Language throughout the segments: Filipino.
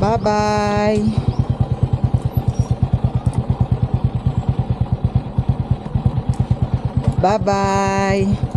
Bye-bye. Bye-bye.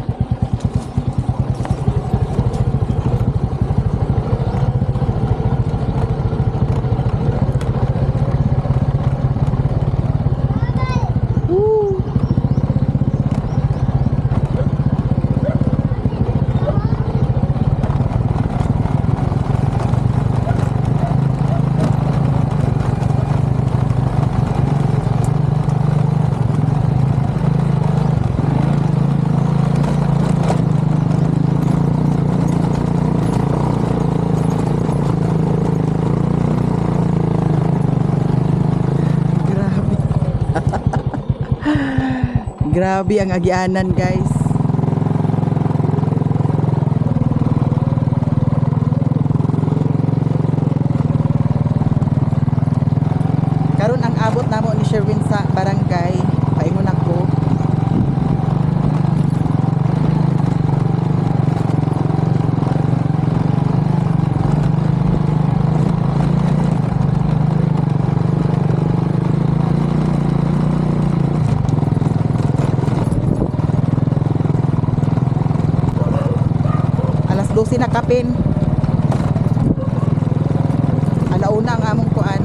Grabe ang agianan, guys. Karon ang abot namo ni Sherwin sa barangay. Paingon ako. Alas 12 na kapin. Alauna ang among kuan.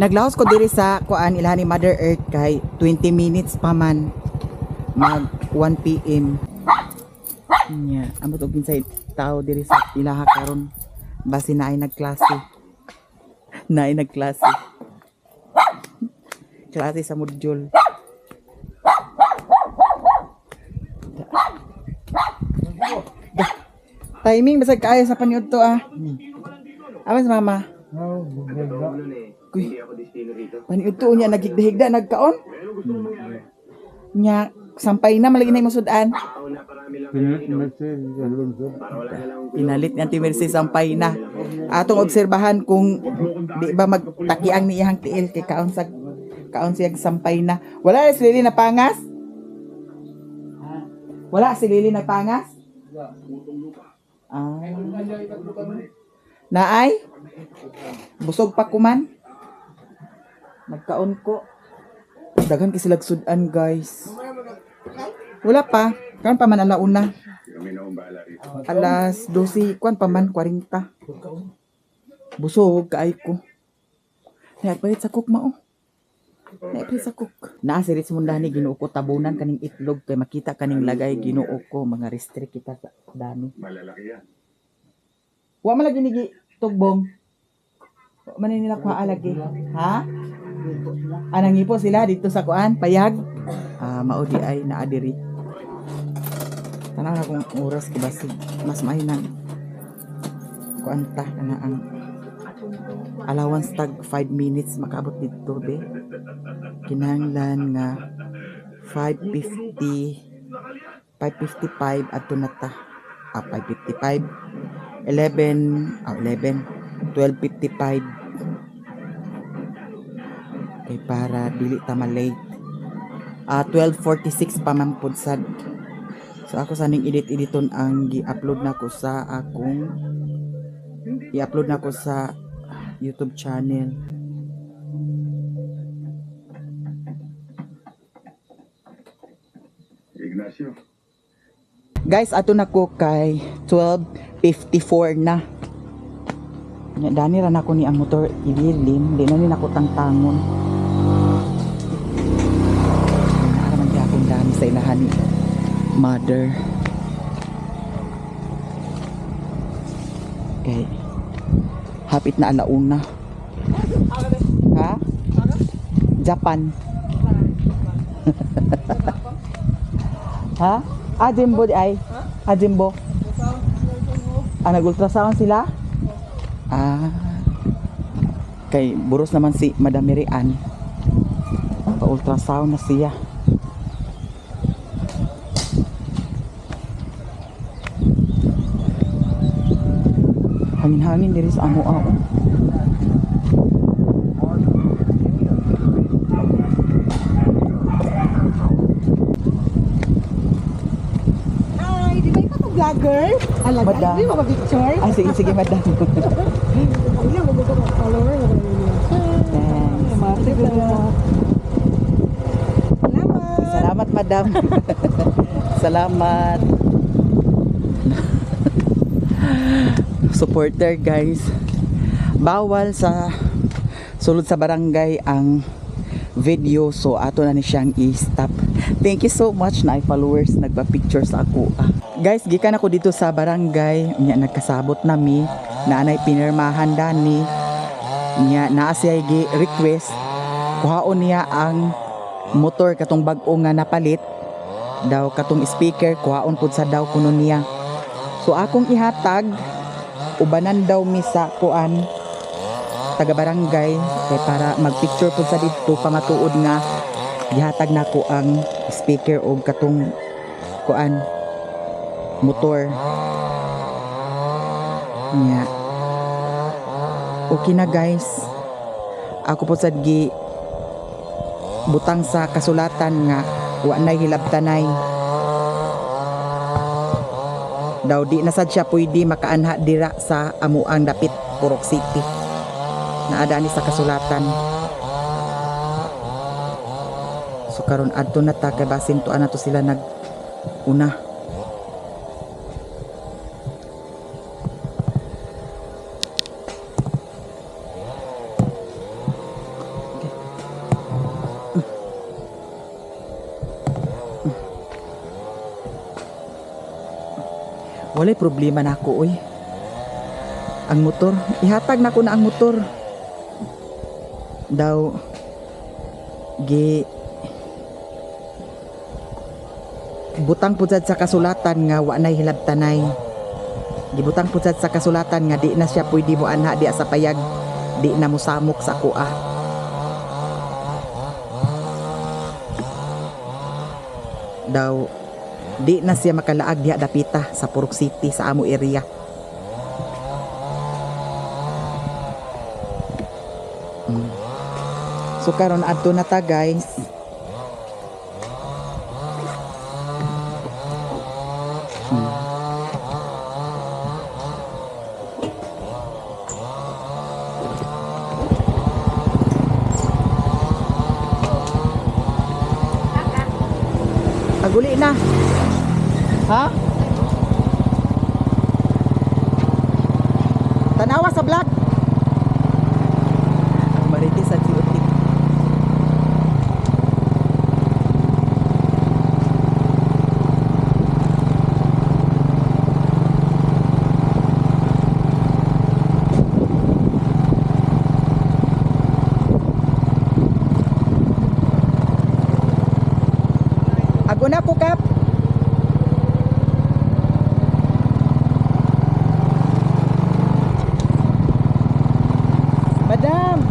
Naglaos ko diri sa kuan ilahan ni Mother Earth kay 20 minutes pa man mag 1 PM. Nya, amot og ginsay tao diri sa ilaha karon basi na ay nagklase. Na ay nagklase. Klase sa module. Timing basag kaayo sa panyud to ah. Amas mama. Kuy. Paniud to unya nagigdahigda nagkaon. Nya sampay na malagi na mo sudan. Pinalit nga ti Mercy sampay na. Atong obserbahan kung di ba magtakiang ni iyang tiil kay kaon siya sampay na. Wala si Lily na pangas? Wala si Lily na pangas? Ah. Naay? Busog pa kuman? Nagkaon ko. Daghan kasi lagsudan guys. Wala pa. Kan pa man alauna. Alas 12 kwan pa man 40. Busog kaay ko. Nagpalit sa cook mao. Nagpalit sa cook. Naa si Rich Mundani Ginoo ko tabunan kaning itlog kay makita kaning lagay Ginoo ko mga restrict kita sa dami. Malalaki yan. Wa man lagi ni tugbong. Wa man nila kuha lagi. Ha? Anang ipo sila dito sa kuan payag. Mao di ay naa diri. Tanang na kung oras kibasi mas maayo nang kuan ta kana ang allowance tag 5 minutes makaabot dito be. Kinahanglan nga 5:55 adto na ta. 5:55 12:55 kay para dili ta ma-late. 12:46 pa man pud sad. So ako saning edit-editon ang gi-upload nako sa akong i-upload nako sa YouTube channel. Ignacio. Guys, ato na ko kay 12:54 na. Nya dani ra nako ni ang motor ililim, di na ni nako tangtangon. Ara man gyapon dami sa ilahan ni mother. Okay. Hapit na alauna. Ha? Japan. Ha? Jimbo di ay? Jimbo? Nag-ultrasound sila? Kay buros naman si Madam Mirian. Pa-ultrasound na siya. Hangin-hangin diri sa amo-amo. Ay, di ba ikaw itong vlogger? Alam, Madam. di ba mag-picture? Sige, sige, madam. Ay, lang, mag-go mga follower. Thanks. Salamat. Salamat, madam. Salamat. Supporter, guys. Bawal sa sulod sa barangay ang video, so ato na ni siyang i-stop. Thank you so much na followers nagpa-picture sa ako. Guys, gikan ako dito sa barangay, nya nagkasabot nami na anay pinirmahan dani. Nya naa siya request kuhaon niya ang motor katong bag-o nga napalit daw katong speaker kuhaon pud sa daw kuno niya. So akong ihatag ubanan daw mi sa kuan taga barangay kay para magpicture pud sa dito pamatuod nga gihatag nako ang speaker og katong kuan motor nya. Okay na guys, ako po sad gi butang sa kasulatan nga wa nay hilabtanay daw di na sad siya pwede makaanha dira sa amuang dapit Purok City. Naada ni sa kasulatan. So karon adto na ta kay basin to ana to sila nag una. Walay problema na ako, oy. Ang motor, ihatag na ko na ang motor. Daw, butang putsad sa kasulatan nga wa nay hilabtanay. Gibutang putsad sa kasulatan nga di na siya pwede mo anha di sa payag, di na mo samok sa kuha. Daw, di na siya makalaag diha dapita sa Purok City sa amo area. So karon adto na ta guys. Aguli na. Ha? Tanawa sa vlog. madam.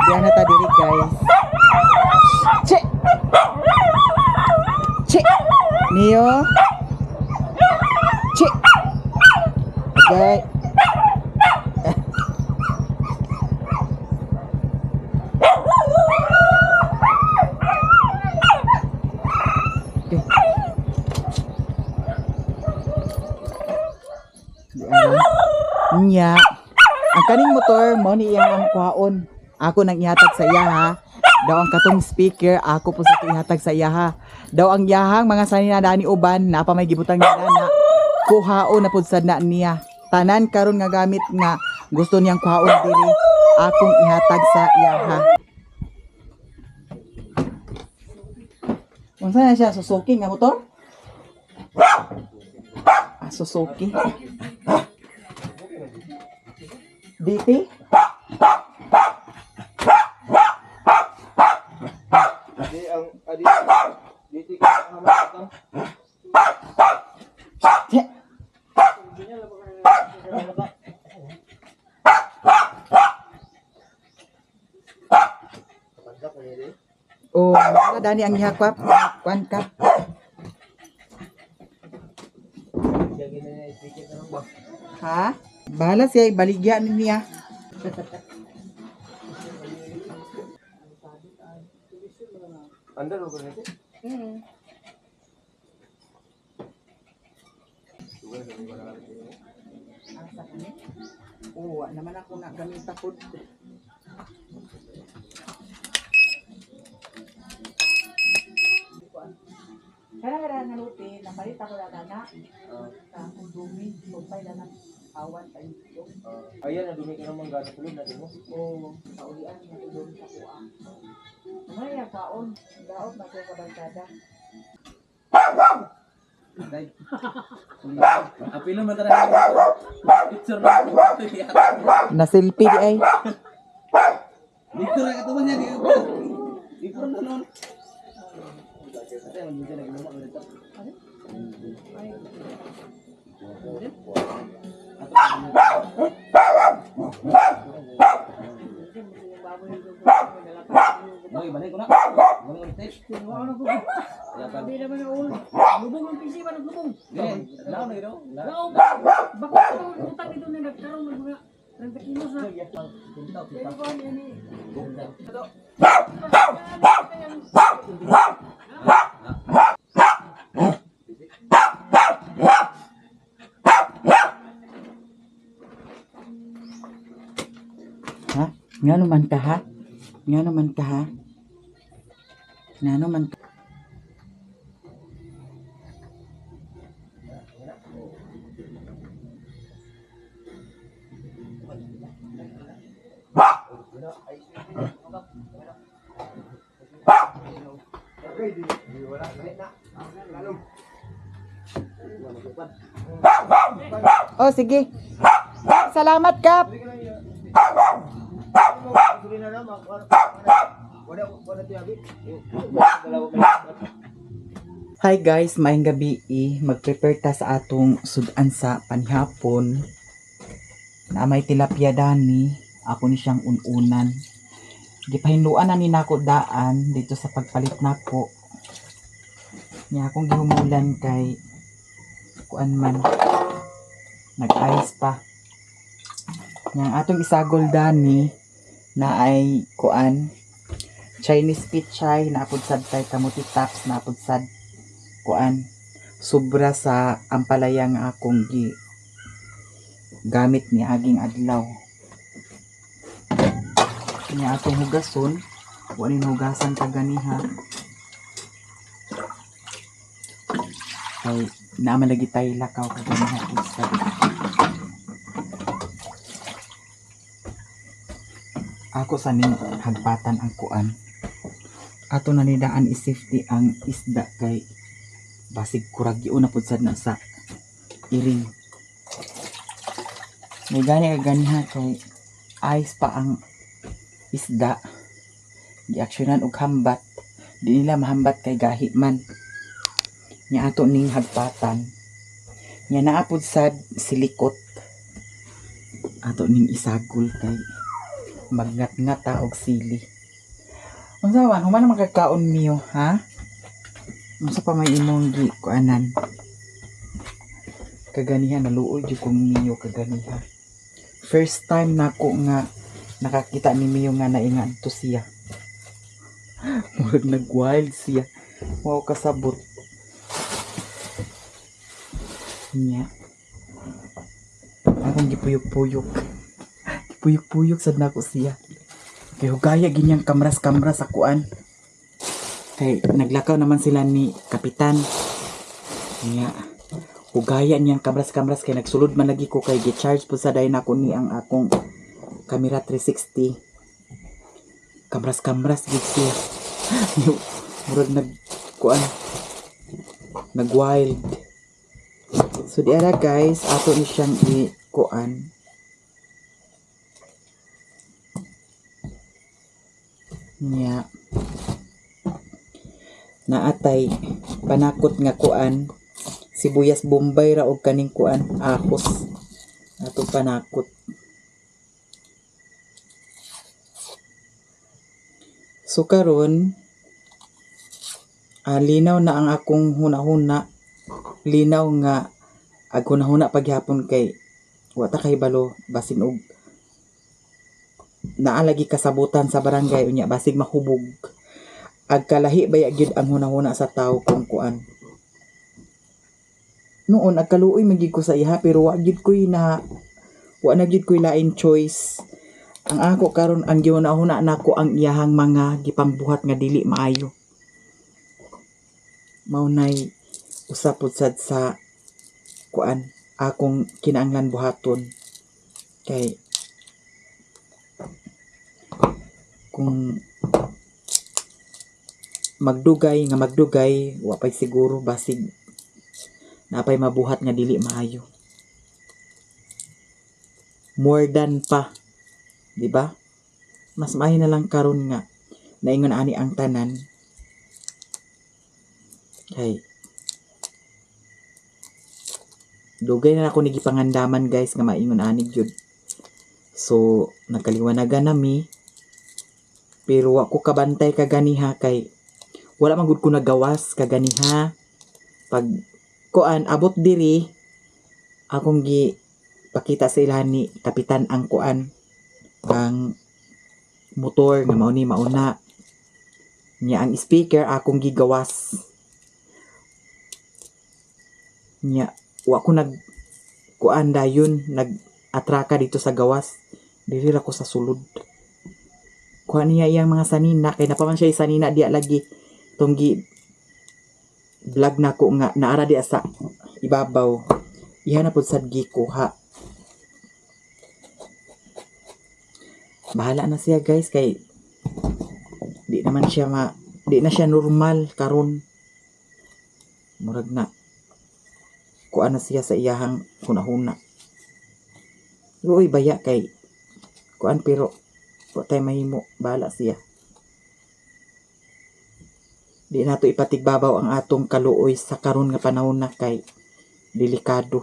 Diyan na ta diri guys. Che. Che. Neo. Chi. Okay. Nya, ang kaning motor mo ni iyang kuhaon. Ako nang ihatag sa iya ha. Daw ang katong speaker ako po sa ihatag sa iya ha. Daw ang yahang mga saninadaan ni uban na pa may gibutang nila na kuhaon na pud sad na niya. Tanan karon nga gamit nga gusto niyang kuhaon diri akong ihatag sa iya ha. Unsa na siya Suzuki nga motor? Suzuki. DT? Oh, dani ang ihakwap, kuan ka. Ha? Bahala siya, baligyan niya. Under ko nito. Oo, naman ako na gamit ako. Kaya naluti, napalit ako na na. Kung dumi, sumpay na ng awan tayo dito. Ayan, nadumi ka naman gano'n kulog natin mo. O, paulian na ito doon sa kuha. Mamaya kaon, daot na siya sa bansada. Apilo man talaga. Picture na. Nasilpi di ay. Dito na ito man yan. Dito na noon. Ate, hindi na ginawa ko dito. Boy, balik ko na. Balik ko na tape. Sabi naman na ulo. Lubong ang PC ba naglubong? Ganyan, lao na ito. Lao ba? Baka ito utang dito na nagkaroon ng mga 30 kilos na. Pero ko yan eh. Ha? Nga naman ka ha? Nga naman ka ha? Nga naman ka. Oh, sige. Salamat, Kap. Hi guys, maayong gabi. Mag-prepare ta sa atong sudan sa panihapon. Na may tilapia dani, ako ni siyang ununan. Gipahinluan na ni nako daan dito sa pagpalit nako. Nya akong gihumulan kay kuan man nag-ice pa. Yang atong isagol dani na ay kuan Chinese pichay na apod sad kay kamuti tops na apod sad kuan sobra sa ampalaya nga akong gi gamit ni aging adlaw. Kanya atong hugason, wala hugasan kaganiha. Kay naman lagi tayo lakaw kaganiha usad. Ako sa ning hagpatan ang kuan. Ato na nidaan i-safety ang isda kay basig kurag giuna pud sad na sa iring. May gani kaganiha kay ice pa ang isda. Giaksyonan og hambat. Di nila mahambat kay gahi man. Nya ato ning hagpatan. Nya naapod sad silikot. Ato ning isagol kay magngat-ngata og sili. Unsa man human magkakaon miyo, ha? Unsa pa may imong gi kuanan? kaganihan naluoy jud kong Mio kaganihan. First time nako nga nakakita ni Mio nga naingan to siya. Murag nag-wild siya. Wow kasabot. Nya. Akong gipuyok-puyok. Gipuyok-puyok sad nako siya. Kay hugaya ginyang kamras-kamras sa kuan. Kay naglakaw naman sila ni Kapitan. Nya. Hugaya niyang kamras-kamras kay nagsulod man lagi ko kay gi-charge po sa day nako ni ang akong camera 360. Kamras-kamras gid siya. Murag nag-kuan. Nag-wild. So diara guys, ato ni siyang i-kuan. Nya. Naatay panakot nga kuan. Sibuyas Bombay ra og kaning kuan, ahos. Ato panakot. So karon linaw na ang akong hunahuna. Linaw nga ag hunahuna paghapon kay wa ta kay balo basin og naa lagi kasabutan sa barangay unya basig mahubog. Ag kalahi baya gyud ang hunahuna sa tawo kung kuan. Noon agkaluoy man gyud ko sa iha pero wa na gyud ko'y lain choice. Ang ako karon ang gihuna-huna nako ang iyahang mga gipangbuhat nga dili maayo. Maunay usapod sad sa kuan akong kinahanglan buhaton kay kung magdugay wa pay siguro basig napay mabuhat nga dili maayo. More than pa, di ba? Mas maayo na lang karon nga naingon ani ang tanan. Kay dugay na ako ni gipangandaman guys nga maingon ani gyud. So nagkaliwanagan nami pero wa ko kabantay kaganiha kay wala man gud ko nagawas kaganiha. Pag kuan abot diri akong gi pakita sa ilahan ni Kapitan ang kuan ang motor nga mao ni mauna nya ang speaker akong gigawas nya wa ko nag kuan dayon nag atraka dito sa gawas diri ra ko sa sulod kuan niya iyang mga sanina kay napaman siya sanina diya lagi tong vlog na ko nga naara di sa ibabaw iha na pud sad gikuha. Bahala na siya guys kay di na siya normal karon murag na kuan na siya sa iyahang hunahuna. Uy baya kay kuan pero wa tay mahimo bahala siya. Di nato ipatigbabaw ang atong kaluoy sa karon nga panahon na kay delikado.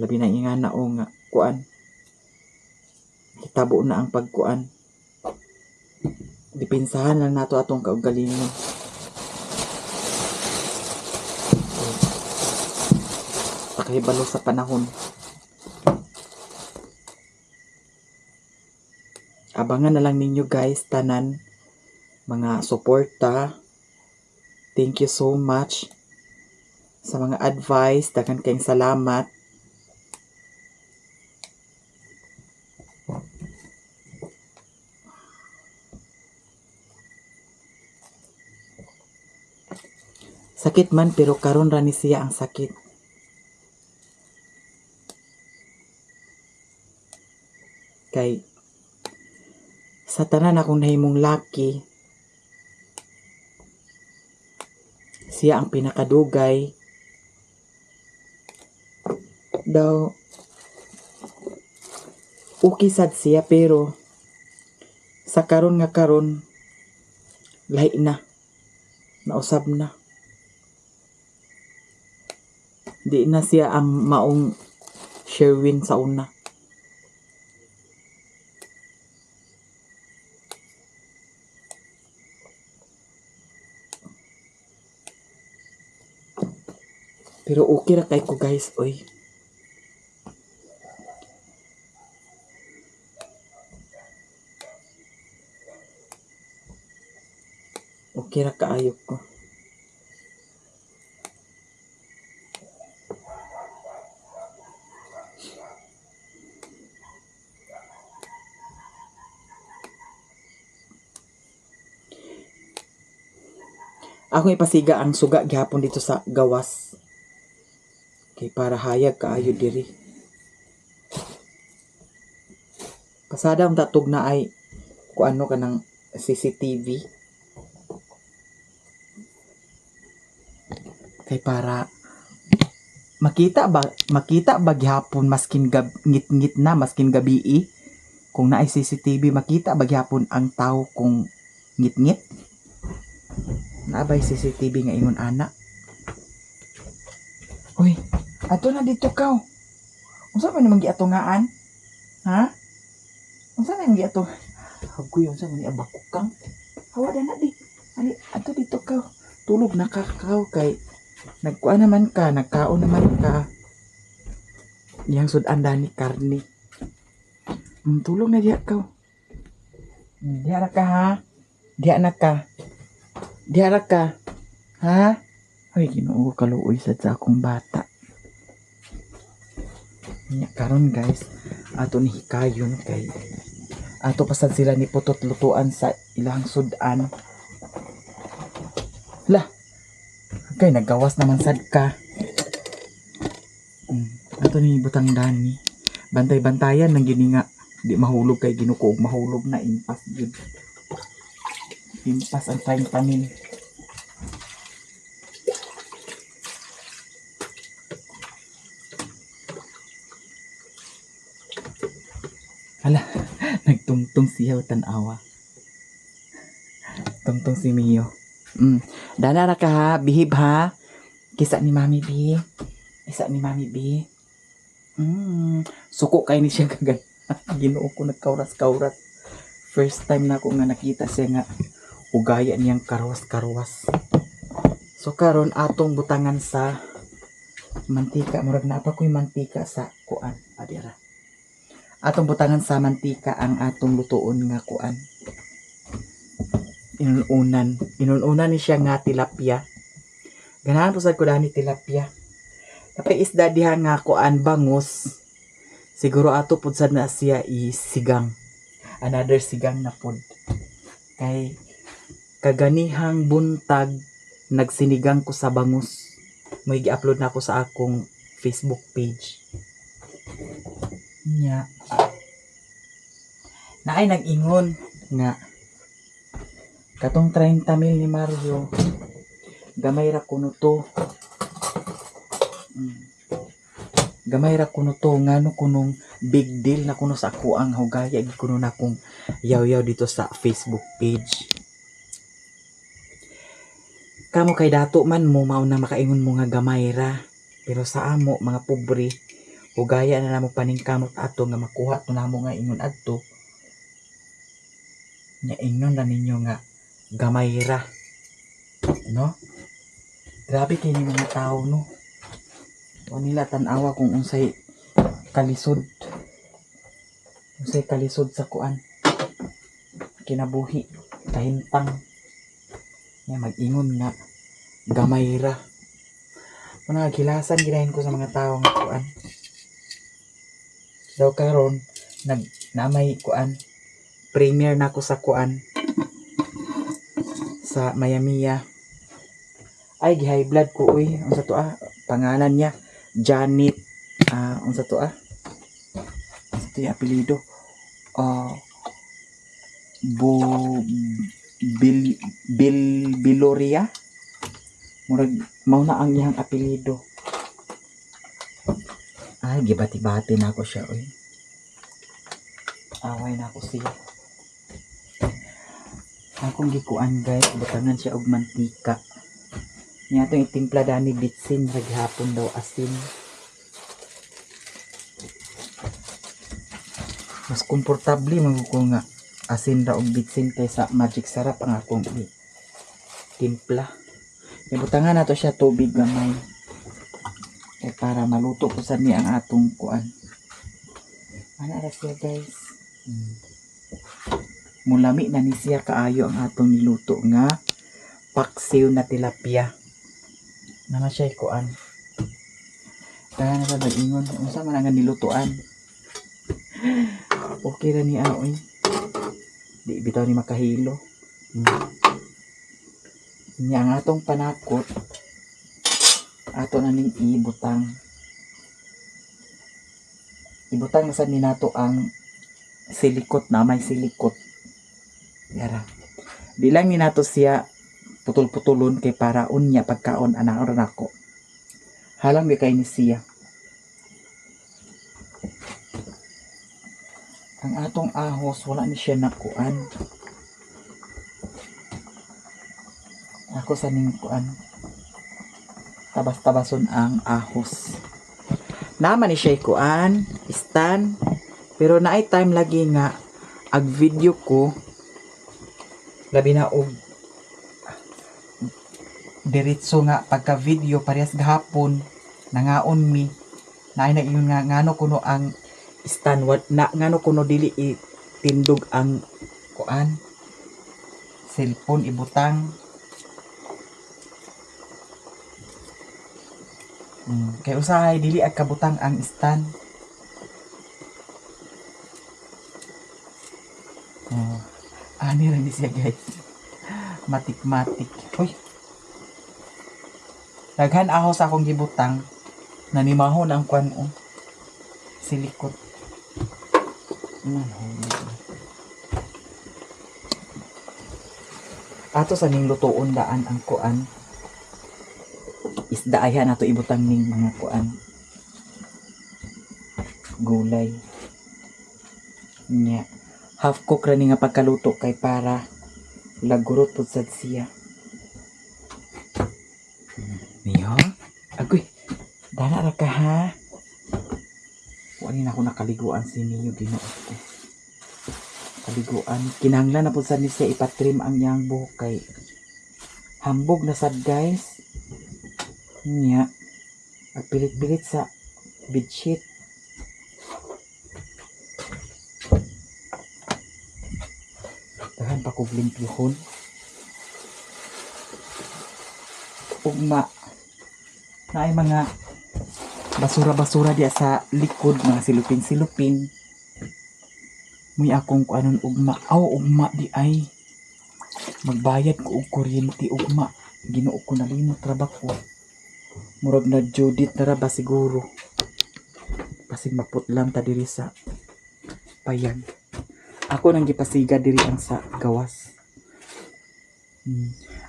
Labi na ingana o nga kuan. Hitabo na ang pagkuan. Dipinsahan lang nato atong kaugalingon. Pakahibalo sa panahon. Abangan na lang ninyo guys tanan mga suporta. Thank you so much sa mga advice. Daghang kayong salamat. Sakit man pero karon ra ni siya ang sakit. Kay sa tanan akong nahimong laki siya ang pinakadugay daw okay sad siya pero sa karon nga karon lahi na nausab na di na siya ang maong Sherwin sa una. Pero okay ra kay ko guys, oy. Okay ra kaayo ko. Ako ipasiga ang suga gihapon dito sa gawas. Kay para hayag kaayo diri. Pasada ang tatog na ay kung ano ka ng CCTV. Kay para makita ba gihapon maskin ngit-ngit na maskin gabi kung naay CCTV makita ba gihapon ang tao kung ngit-ngit. Naabay CCTV nga ingon ana. Uy, ato na dito ka. Unsa man nimang giatungaan? Ha? Unsa man giato? Hagoy unsa man ni abakukang? Hawa na di. Ali ato dito ka. Tulog na ka kay nagkuan naman ka, nagkaon naman ka. Yang sudan dani karni. Tulog na diya ka. Diya na ka ha? Diya na ka. Diya ka. Ha? Ay, Ginoo kaluoy sad sa akong bata. Nya karon guys, ato ni hikayon kay ato pasad sila ni putot lutuan sa ilang sudan. Lah. Kay nagawas naman sad ka. Ato ni butang dani. Bantay-bantayan nang gini nga di mahulog kay Ginoo mahulog na impas gyud. Impas ang tayong tanin. Hala, nagtungtong siya tanawa. Tungtong si Mio. Dana ra ka ha, bihib ha. Kisa ni Mami B. Kisa ni Mami B. Suko kay ni siya kagan. Ginoo ko nagkauras-kauras. First time na ako nga nakita siya nga ugaya niyang karwas-karwas. So karon atong butangan sa mantika. Murag na pa ko'y mantika sa kuan. Adira. Atong butangan sa mantika ang atong lutuon nga kuan. Inununan ni siya nga tilapia. Ganahan po sa ko ni tilapia. Tapi isda diha nga kuan bangus. Siguro ato pud sad na siya isigang. Another sigang na pod. Kay kaganihang buntag nagsinigang ko sa bangus. May gi-upload na ako sa akong Facebook page. Nya. Naay nag-ingon nga katong 30 mil ni Mario gamay ra kuno to. Gamay ra kuno to ngano kunong big deal na kuno sa ako ang hugaya kuno na kong yaw-yaw dito sa Facebook page. Kamo kay dato man mo mao na makaingon mo nga gamay ra. Pero sa amo mga pobre hugaya na namo paningkamot ato nga makuha to namo nga ingon adto. Nya ingnon na ninyo nga gamay ra. No? Grabe kay ni mga tao no. O nila tanawa kung unsay kalisod. Unsay kalisod sa kuan. Kinabuhi, kahintang. Nya mag-ingon nga gamay ra. Mga gilasan ginahin ko sa mga tao nga kuan. Daw karon namay kuan. Premier na ako sa kuan. Sa Mayamiya. Ay gi-high blood ko uy. Unsa to pangalan niya Janet. Unsa to ito yung apelido. Biloria. Murag mao na ang iyang apelido. Ay gibati-bati na ako siya oy. Away na ako siya. Akong gikuan guys, butangan siya og mantika. Niya itong itimpla dani bitsin sa gihapon daw asin. Mas komportable ko nga asin ra og bitsin kaysa magic sarap ang akong timpla. Ibutangan nato siya tubig gamay. kay para maluto ko sa ni ang atong kuan. Ano ara siya guys? Mulami na ni siya kaayo ang atong niluto nga paksiw na tilapia. Nama siya kuan. Kaya na sa ingon, unsa man ang nilutuan. Okay ra ni aoy. Di bitaw ni makahilo. Nya ang atong panakot ato na ning ibutang. Ibutang sa ni nato ang silikot na may silikot. Yara. Di lang ni nato siya putol-putulon kay para unya pagkaon ana ora nako. Halang di kay ni siya. Ang atong ahos wala ni siya nakuan. Ako sa ning kuan. Tabas-tabason ang ahos. Naman ni siya kuan, stand. Pero naay time lagi nga ag video ko labi na og diretso nga pagka video parehas gahapon nangaon mi naay na iyon nga ngano kuno ang stand what na ngano kuno dili itindog ang kuan cellphone ibutang. Kay usahay dili ag kabutang ang stand. Ani rin siya guys. Matik-matik. Uy. Daghan ahos akong gibutang. Nanimahon ang kwan o. Silikot. Ato sa ning lutoon daan ang kuan. Isda ayan ato ibutang ning mga kuan. Gulay. Nya. Half cook ra ni nga pagkaluto kay para lagurot pud sad siya. Niyo? Agoy. Dana ra ka ha. Wala na ako nakaliguan si Niyo Ginoo ko. Kaliguan kinahanglan na pud sad ni siya ipatrim ang iyang buhok kay hambog na sad guys. Nya. Agpilit-pilit sa bedsheet. Dahan pa kog limpyuhon. Ugma naay mga basura-basura diya sa likod, mga silupin-silupin. May akong kuanon ugma. Ugma di ay magbayad ko og kuryente ugma. Ginoo ko nalimot trabaho. Murag na Judith na ba siguro. Pasig maputlam ta diri sa payag. Ako nang gipasiga diri ang sa gawas.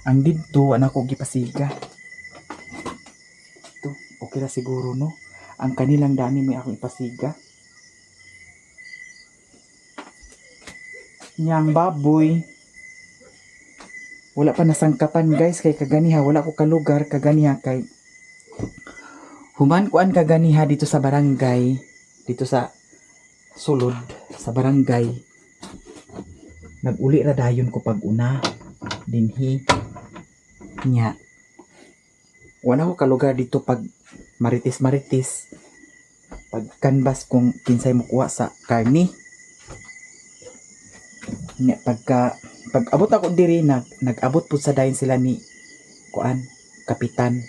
Ang didto anak ko gipasiga. Ito, okay na siguro no. Ang kanilang dami may akong ipasiga. Nyang baboy. Wala pa nasangkapan guys kay kaganiha wala ko kalugar kaganiha kay human kuan kaganiha dito sa barangay, dito sa sulod sa barangay. Nag-uli ra dayon ko pag una dinhi nya wala ko kalugar dito pag maritis pag canvas kung kinsay mo kuha sa karni nya pag abot ako diri nag-abot pud sa dayon sila ni kuan kapitan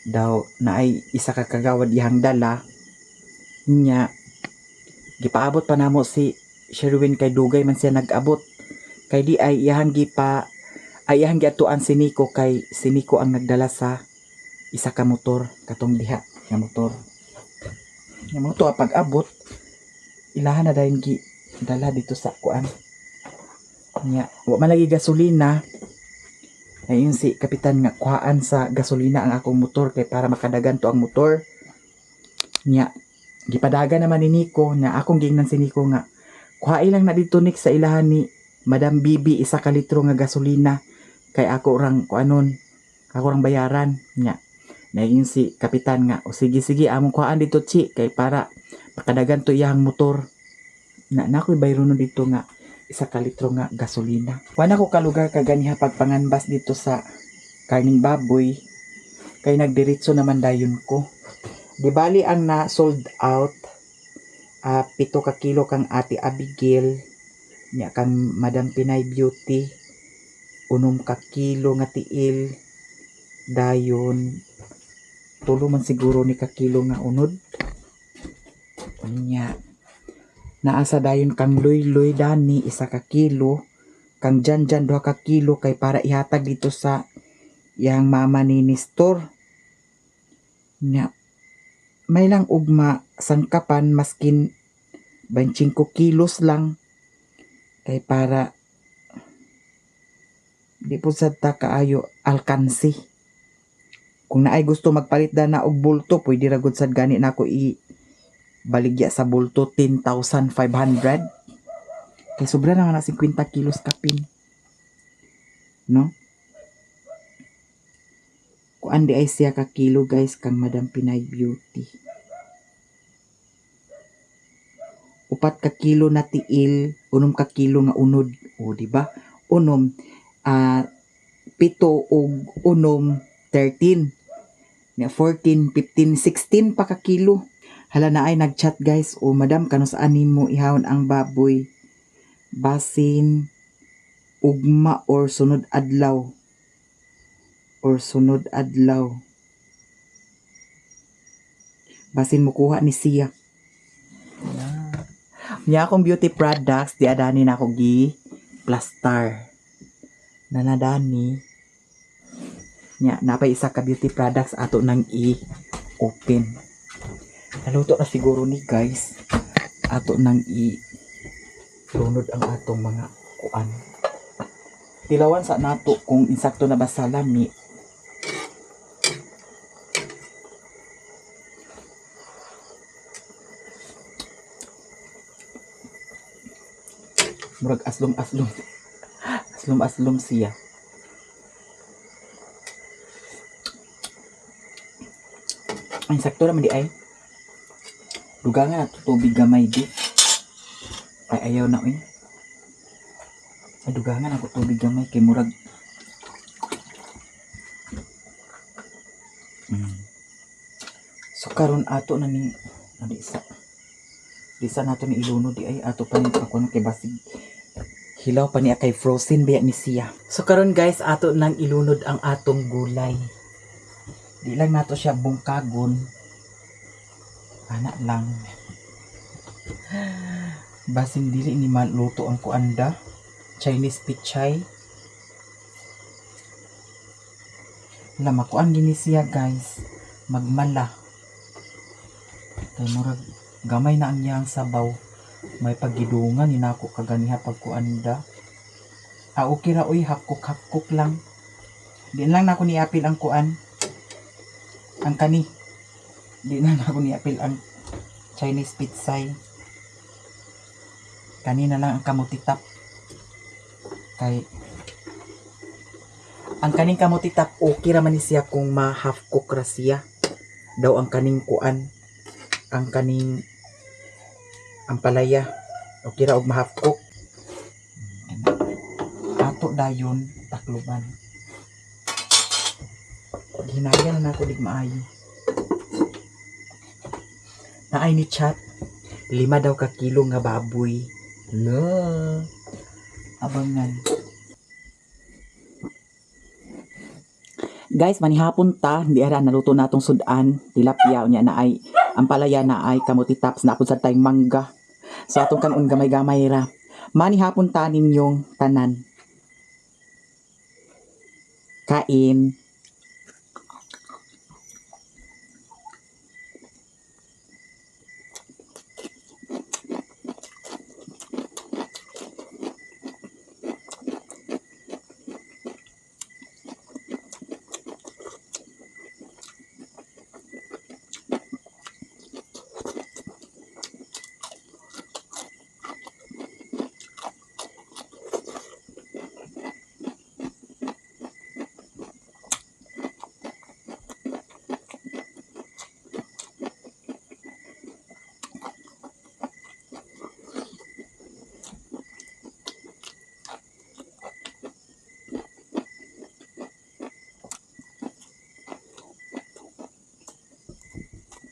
daw na ay isa ka kagawad ihang dala nya gipaabot pa namo si Sherwin kay dugay man siya nag-abot kay di ay iyang giatuan si Nico kay si Nico ang nagdala sa isa ka motor katong diha nga motor pag abot ilahan na dayon gi dala dito sa kuan nya wa man lagi gasolina ayun si kapitan nga kuhaan sa gasolina ang akong motor kay para makadagan to ang motor nya gipadagan naman ni Nico nya akong gingnan si Nico nga kuha ilang na dito nik sa ilahan ni Madam Bibi isa ka litro nga gasolina kay ako rang kuanon ako rang bayaran nya nayon si kapitan nga o sige among kuhaan dito chi kay para makadagan to iyang motor na nakoy bayron dito nga isa ka litro nga gasolina wala ko kalugar kaganiha pagpanganbas dito sa karning baboy kay nagdiretso naman dayon ko Di bali ang na sold out 7 ka kilo kang Ate Abigail nya kang Madam Pinay Beauty 6 ka kilo nga tiil dayon 3 man siguro ni ka kilo nga unod nya naasa dayon kang Luy Dani 1 ka kilo kang Jan 2 ka kilo kay para ihatag dito sa yang mama ni Nestor nya may lang ugma sangkapan maskin 25 kilos lang kay para di po sa ta kaayo alkansi kung naay gusto magpalit na og bulto pwede ra gud sad gani nako i baligya sa bulto 10,500 kay sobra na nga na 50 kilos kapin no kuan di ay siya ka kilo guys kang Madam Pinay Beauty 4 ka kilo na tiil 6 ka kilo nga unod o di ba 7 og 13 nga 14 15 16 pa ka kilo hala na ay nagchat guys o madam kano saan nimo ihawon ang baboy basin ugma or sunod adlaw basin mukuha ni siya niya akong beauty products di adani na ako gi plaster nanadani nya napay isa ka beauty products ato nang i-open naluto na siguro ni guys ato nang i-lunod ang atong mga kuan tilawan sa nato kung insakto na ba sa lami murag aslom siya ang sakto naman di ay dugangan at tubig gamay di ay ayaw na ay dugangan ako tubig gamay kay murag so karon ato na ning di sa nato ni ilunod di ay ato pa ning pakon kay basig hilaw pa niya kay frozen biya ni siya. So karon guys, ato nang ilunod ang atong gulay. Di lang nato siya bungkagon. Ana lang. Basing dili ni maluto ang kuanda. Chinese pichay. Wala makuan gini siya guys. Magmala. Kay murag gamay na ang iyang sabaw. May pagidungan ni nako kaganiha pagkuanda. Okay ra uy hakok lang. Di lang nako niapil ang kuan. Ang kani. Di lang nako niapil ang Chinese pitsay. Kanina lang ang kamutitap. Kay ang kaning kamutitap okay ra man ni siya kung ma half cook ra siya. Daw ang kaning kuan. Ang kaning ang palaya okay ra og ma-half cook ato dayon takluban ginayan na ako dig maayo naay ni chat 5 daw ka kilo nga baboy la abangan guys manihapon ta di ara naluto natong sudan tilapia unya na ay ang palaya na ay kamuti taps na apod sa tayong mangga. So atong kanon gamay-gamay ra. Manihapon ta ninyong tanan. Kain.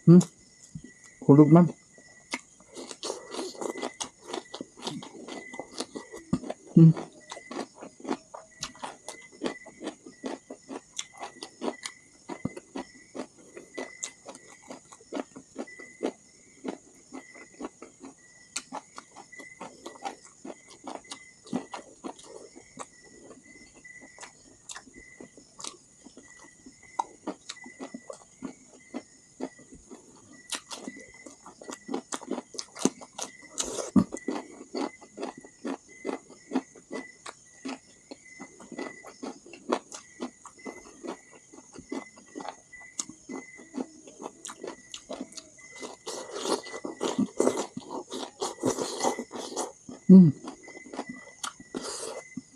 Hulog man. Mm.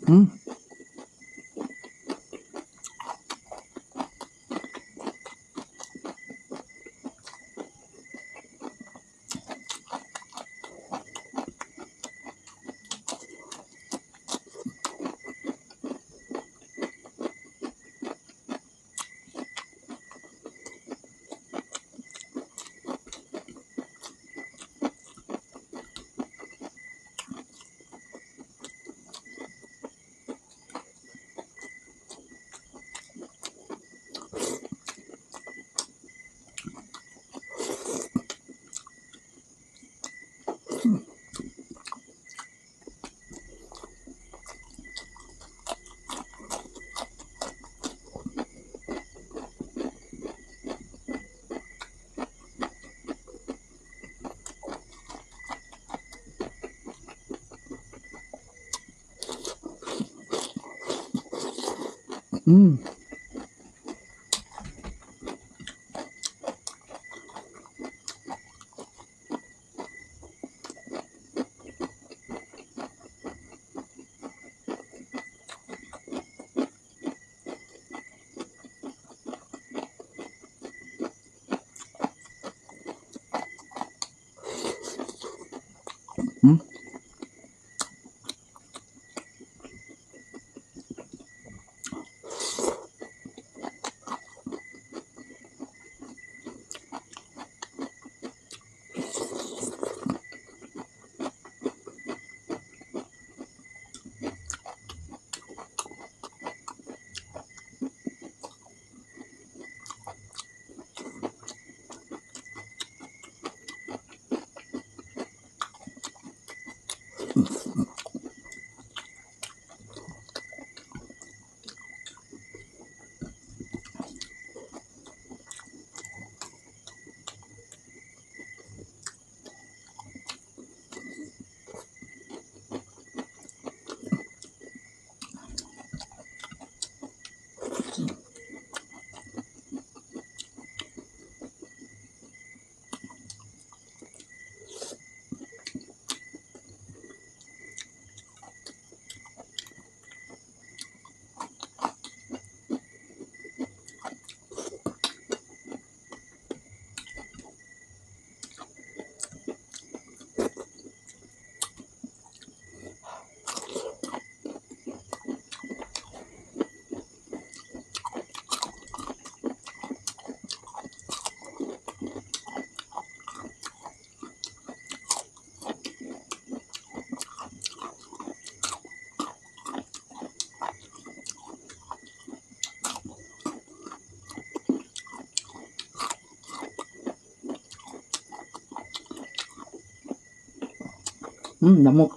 Mm. Mm. Mm. Lamok.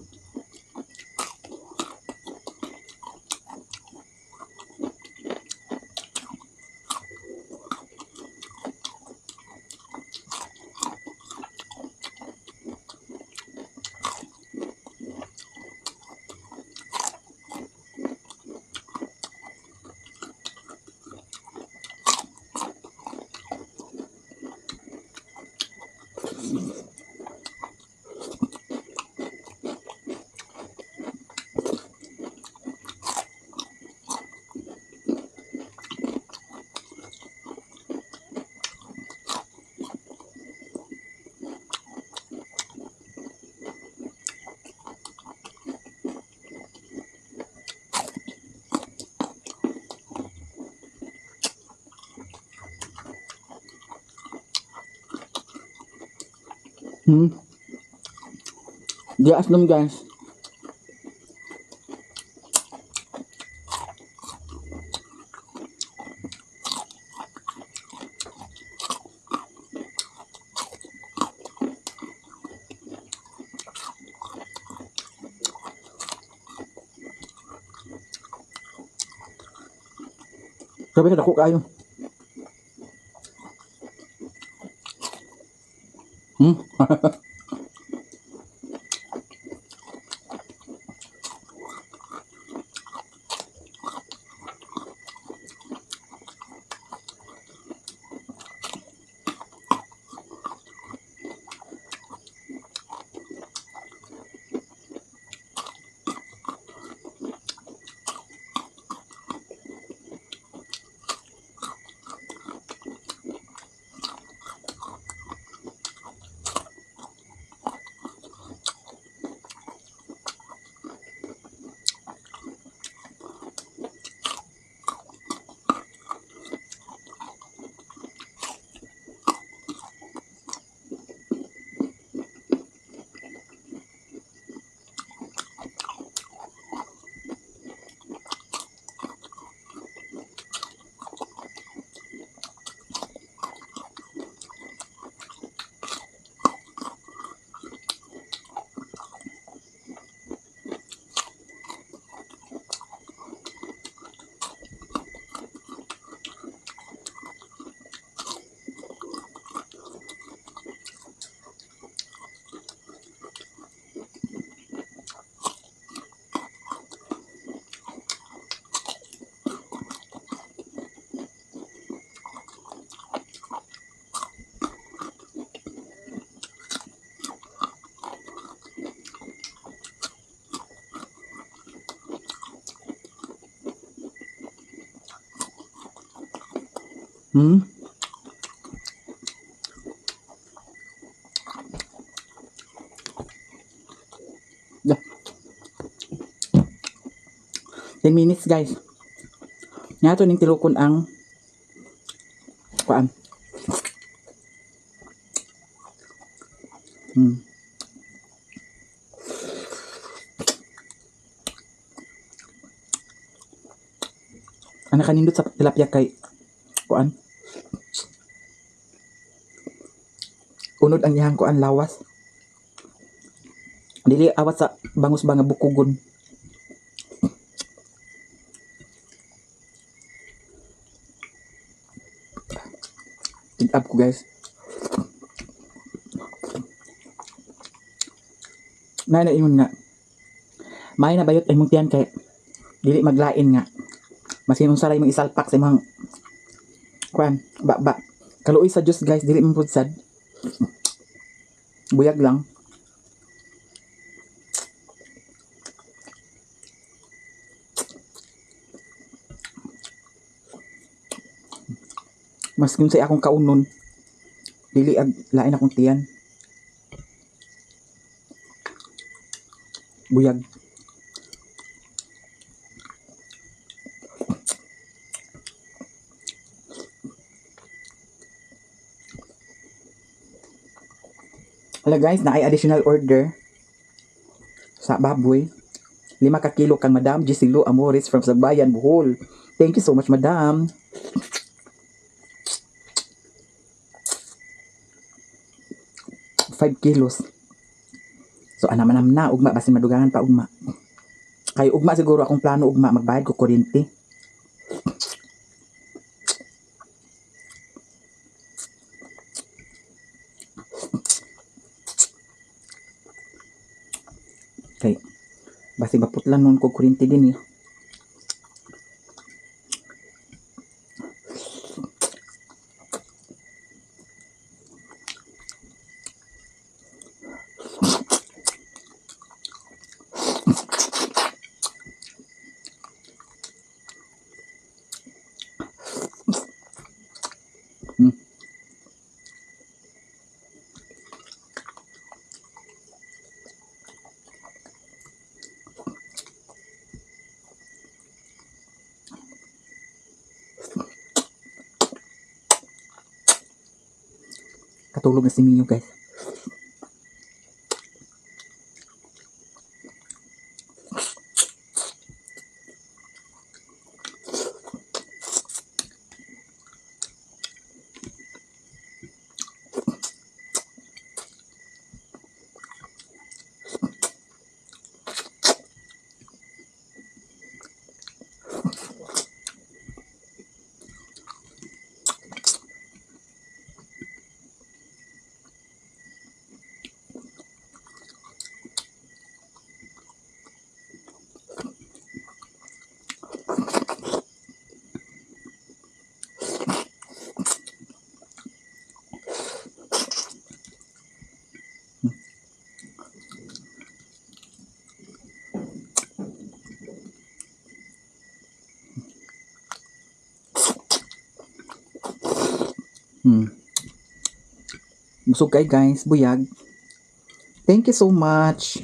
Di aslam guys. Sabi ka dako kayo. Dah. 10 minutes guys. Nga to ning tilukon ang kuan. Ana kanindot sa tilapia kay kuan. Unod ang iyang kuan lawas. Dili awat sa bangus ba nga bukugon. Tig-up ko guys. Na ingon nga. May na bayot ay mong tiyan kay dili maglain nga. Masinong saray mong isalpak sa imong kuan, ba. Kaluoy sa Dios guys, dili man pud sad. Buyag lang. Mas kung sa akong kaunon, dili ag lain akong tiyan. Buyag. Hala guys, na ay additional order sa baboy. 5 ka kilo kang Madam Gisilo Amores from Sagbayan, Bohol. Thank you so much, Madam. Five kilos. So anaman na ugma basin madugangan pa ugma. Kay ugma siguro akong plano ugma magbayad ko kuryente. Kay basi maputlan nun ko kuryente din eh. Katulog na si Mio guys. Busog kay guys, buyag. Thank you so much.